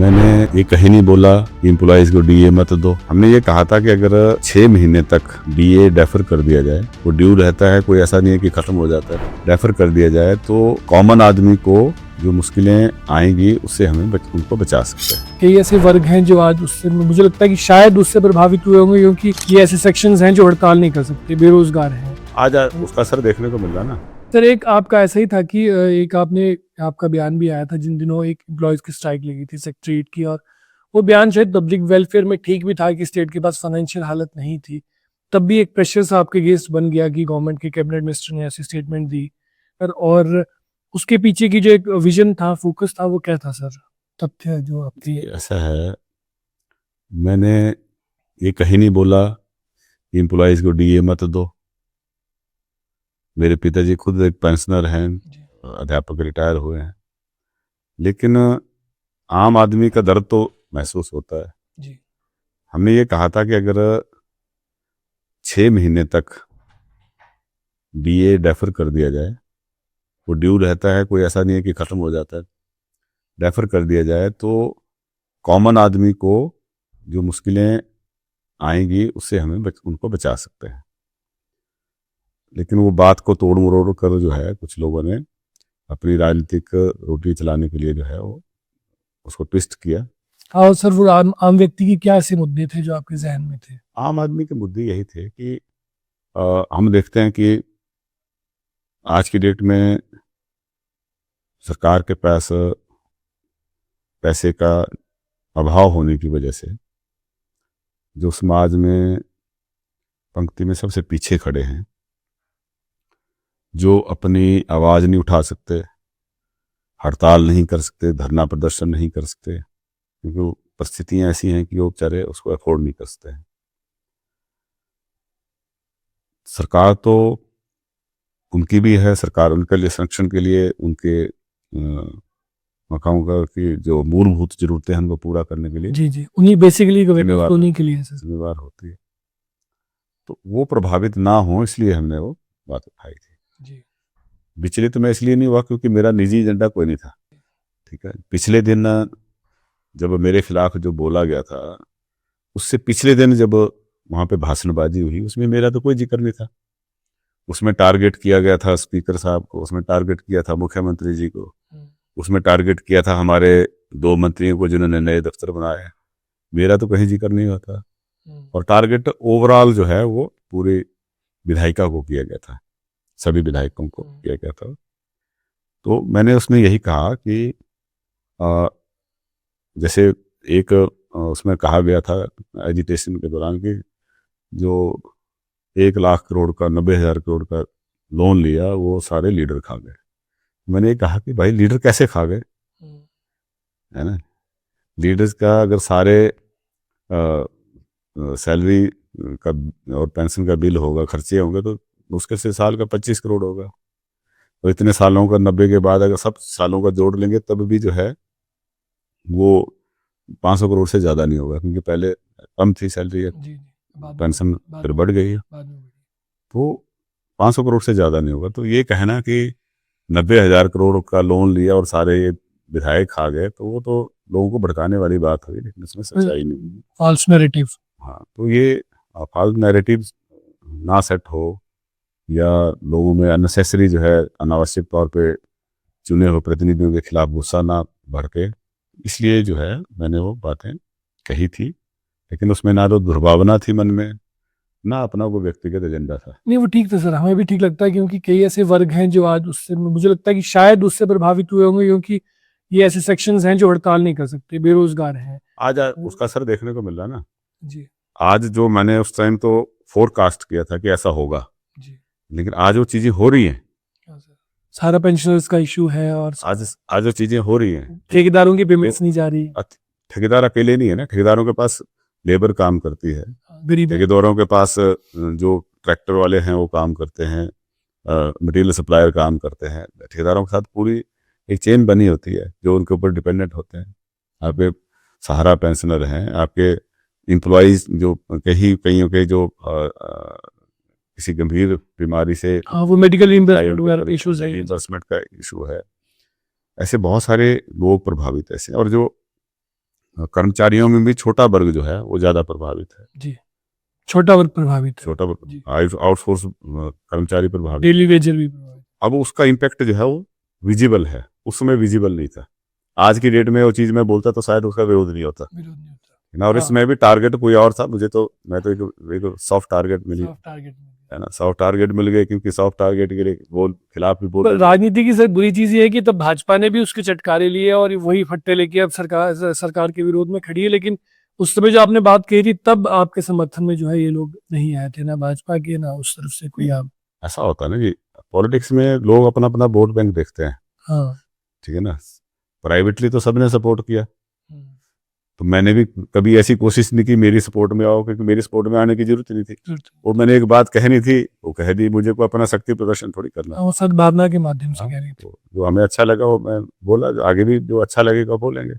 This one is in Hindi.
मैंने ये कहीं नहीं बोला कि एम्प्लॉइज को डीए मत दो। हमने ये कहा था कि अगर 6 महीने तक डीए डेफर कर दिया जाए, वो ड्यू रहता है, कोई ऐसा नहीं है कि खत्म हो जाता है, डेफर कर दिया जाए तो कॉमन आदमी को जो मुश्किलें आएंगी उससे हमें उनको बचा सकते हैं। कई ऐसे वर्ग हैं जो आज उससे, मुझे लगता है कि शायद उससे प्रभावित हुए होंगे, क्योंकि ये ऐसे सेक्शंस हैं जो हड़ताल नहीं कर सकते, बेरोजगार हैं। आज उसका असर देखने को मिल रहा ना। सर, एक आपका ऐसा ही था कि आपका बयान भी आया था जिन दिनों एक एम्प्लॉयज की स्ट्राइक लगी थी सेक्रेटरीट की, और वो बयान शायद पब्लिक वेलफेयर में ठीक भी था कि स्टेट के पास फाइनेंशियल हालत नहीं थी। तब भी एक प्रेशर सा आपके अगेंस्ट बन गया कि गवर्नमेंट के कैबिनेट मिनिस्टर ने ऐसी स्टेटमेंट दी, और उसके पीछे की जो एक विजन था, फोकस था, वो क्या था सर? तथ्य जो आपकी ऐसा है, मैंने ये कहीं नहीं बोला कि एम्प्लॉइज को डीए मत दो। मेरे पिताजी खुद एक पेंशनर हैं, अध्यापक रिटायर हुए हैं, लेकिन आम आदमी का दर्द तो महसूस होता है जी। हमने ये कहा था कि अगर 6 महीने तक डीए डेफर कर दिया जाए, वो ड्यू रहता है, कोई ऐसा नहीं है कि खत्म हो जाता है, डेफर कर दिया जाए तो कॉमन आदमी को जो मुश्किलें आएंगी उससे हमें उनको बचा सकते हैं। लेकिन वो बात को तोड़ मरोड़ कर जो है कुछ लोगों ने अपनी राजनीतिक रोटी चलाने के लिए जो है वो उसको ट्विस्ट किया। हाँ सर, वो आम व्यक्ति की क्या ऐसे मुद्दे थे जो आपके जहन में थे? आम आदमी के मुद्दे यही थे कि हम देखते हैं कि आज की डेट में सरकार के पास पैसे का अभाव होने की वजह से जो समाज में पंक्ति में सबसे पीछे खड़े हैं, जो अपनी आवाज़ नहीं उठा सकते, हड़ताल नहीं कर सकते, धरना प्रदर्शन नहीं कर सकते, क्योंकि परिस्थितियां ऐसी हैं कि वो बेचारे उसको अफोर्ड नहीं कर सकते हैं। सरकार तो उनकी भी है, सरकार उनके लिए संरक्षण के लिए, उनके मकानों का की जो मूलभूत जरूरतें हैं उनको पूरा करने के लिए जी जी, उन्हीं बेसिकली उन्हीं के लिए जिम्मेवार होती है। तो वो प्रभावित ना हो इसलिए हमने वो बात उठाई थी। जी। विचलित मैं इसलिए नहीं हुआ क्योंकि मेरा निजी एजेंडा कोई नहीं था। ठीक है, पिछले दिन जब मेरे खिलाफ जो बोला गया था, उससे पिछले दिन जब वहाँ पे भाषणबाजी हुई, उसमें मेरा तो कोई जिक्र नहीं था। उसमें टारगेट किया गया था स्पीकर साहब को, उसमें टारगेट किया था मुख्यमंत्री जी को, उसमें टारगेट किया था हमारे 2 मंत्रियों को जिन्होंने नए दफ्तर बनाए। मेरा तो कहीं जिक्र नहीं होता। और टारगेट ओवरऑल जो है वो पूरी विधायिका को किया गया था, सभी विधायकों को किया गया था। तो मैंने उसमें यही कहा कि जैसे एक उसमें कहा गया था एजिटेशन के दौरान कि जो 1 लाख करोड़ का 90,000 करोड़ का लोन लिया वो सारे लीडर खा गए। मैंने ये कहा कि भाई लीडर कैसे खा गए, है ना? लीडर्स का अगर सारे सैलरी का और पेंशन का बिल होगा, खर्चे होंगे, तो मुश्किल से साल का 25 करोड़ होगा। तो इतने सालों का 90 के बाद अगर सब सालों का जोड़ लेंगे तब भी जो है वो 500 करोड़ से ज़्यादा नहीं होगा, क्योंकि पहले कम थी सैलरी, पेंशन फिर बढ़ गई है, तो 500 करोड़ से ज़्यादा नहीं होगा। तो ये कहना कि 90,000 करोड़ का लोन लिया और सारे ये विधायक खा गए, तो वो तो लोगों को भड़काने वाली बात हुई, लेकिन इसमें सच्चाई नहीं। False narrative. हाँ, तो ये फॉल्स नैरेटिव ना सेट हो या लोगों में अननेसेसरी जो है अनावश्यक तौर पे चुने हुए प्रतिनिधियों के खिलाफ गुस्सा ना भड़के, इसलिए जो है मैंने वो बातें कही थी। लेकिन उसमें ना तो दुर्भावना थी मन में, ना अपना वो व्यक्तिगत एजेंडा था। नहीं, वो ठीक था सर, हमें भी ठीक लगता है, क्योंकि कई ऐसे वर्ग हैं जो आज उससे, मुझे लगता है कि शायद उससे प्रभावित हुए होंगे, क्योंकि ये ऐसे सेक्शंस हैं जो हड़ताल नहीं कर सकते, बेरोजगार हैं। आज उसका असर देखने को मिल रहा ना। जी आज जो मैंने उस टाइम तो फोरकास्ट किया था कि ऐसा होगा, जी, लेकिन आज वो चीजें हो रही हैं। सारा पेंशनर्स का इशू है, और आज जो चीजें हो रही हैं, ठेकेदारों की पेमेंट्स नहीं जा रही। ठेकेदार अकेले नहीं है ना, ठेकेदारों के पास लेबर काम करती है, गरीब ठेकेदारों के पास जो ट्रैक्टर वाले हैं वो काम करते हैं, मटेरियल सप्लायर काम करते हैं। ठेकेदारों के साथ पूरी एक चेन बनी होती है जो उनके ऊपर डिपेंडेंट होते हैं। आपके सहारा पेंशनर हैं, आपके एम्प्लॉइज जो कईयों के जो किसी गंभीर बीमारी से वो मेडिकल रिइंबर्समेंट का इशू है, ऐसे बहुत सारे लोग प्रभावित ऐसे। और जो कर्मचारियों में भी छोटा वर्ग जो है वो ज्यादा प्रभावित है। जी, छोटा वर्ग प्रभावित है, छोटा जी। आउटसोर्स कर्मचारी प्रभावित। डेली वेजर भी प्रभावित। अब उसका इम्पैक्ट जो है वो विजिबल है, उस समय विजिबल नहीं था। आज की डेट में वो चीज मैं बोलता तो शायद उसका विरोध नहीं होता विरोध नहीं होता। ना। और हाँ। इसमें भी टारगेट कोई और था, मुझे तो मैं तो एक सॉफ्ट टारगेट मिली सॉफ्ट टारगेट में। है ना, सॉफ्ट टारगेट मिल गए, क्योंकि सॉफ्ट टारगेट के लिए बोल खिलाफ भी बोल पर राजनीति की सर बुरी चीज ये है कि तब भाजपा ने भी उसके चटकारे लिए और वही फट्टे लेके अब सरकार के विरोध में खड़ी है। लेकिन उस समय जो आपने बात कही थी तब आपके समर्थन में जो है ये लोग नहीं आए थे, ना भाजपा के ना उस तरफ से कोई आप। ऐसा होता है ना कि पॉलिटिक्स में लोग अपना अपना वोट बैंक देखते हैं, हाँ। ठीक है ना। प्राइवेटली तो सबने सपोर्ट किया, हम्म, तो मैंने भी कभी ऐसी कोशिश नहीं की मेरी सपोर्ट में आओ, क्योंकि मेरी सपोर्ट में आने की जरूरत नहीं थी। जरूरत है। और मैंने एक बात कहनी थी वो कह दी, मुझे को अपना शक्ति प्रदर्शन थोड़ी करना। हाँ, वो सद्भावना के माध्यम से हाँ, कह रही थी। तो जो हमें अच्छा लगा वो मैं बोला, जो आगे भी जो अच्छा लगेगा बोलेंगे।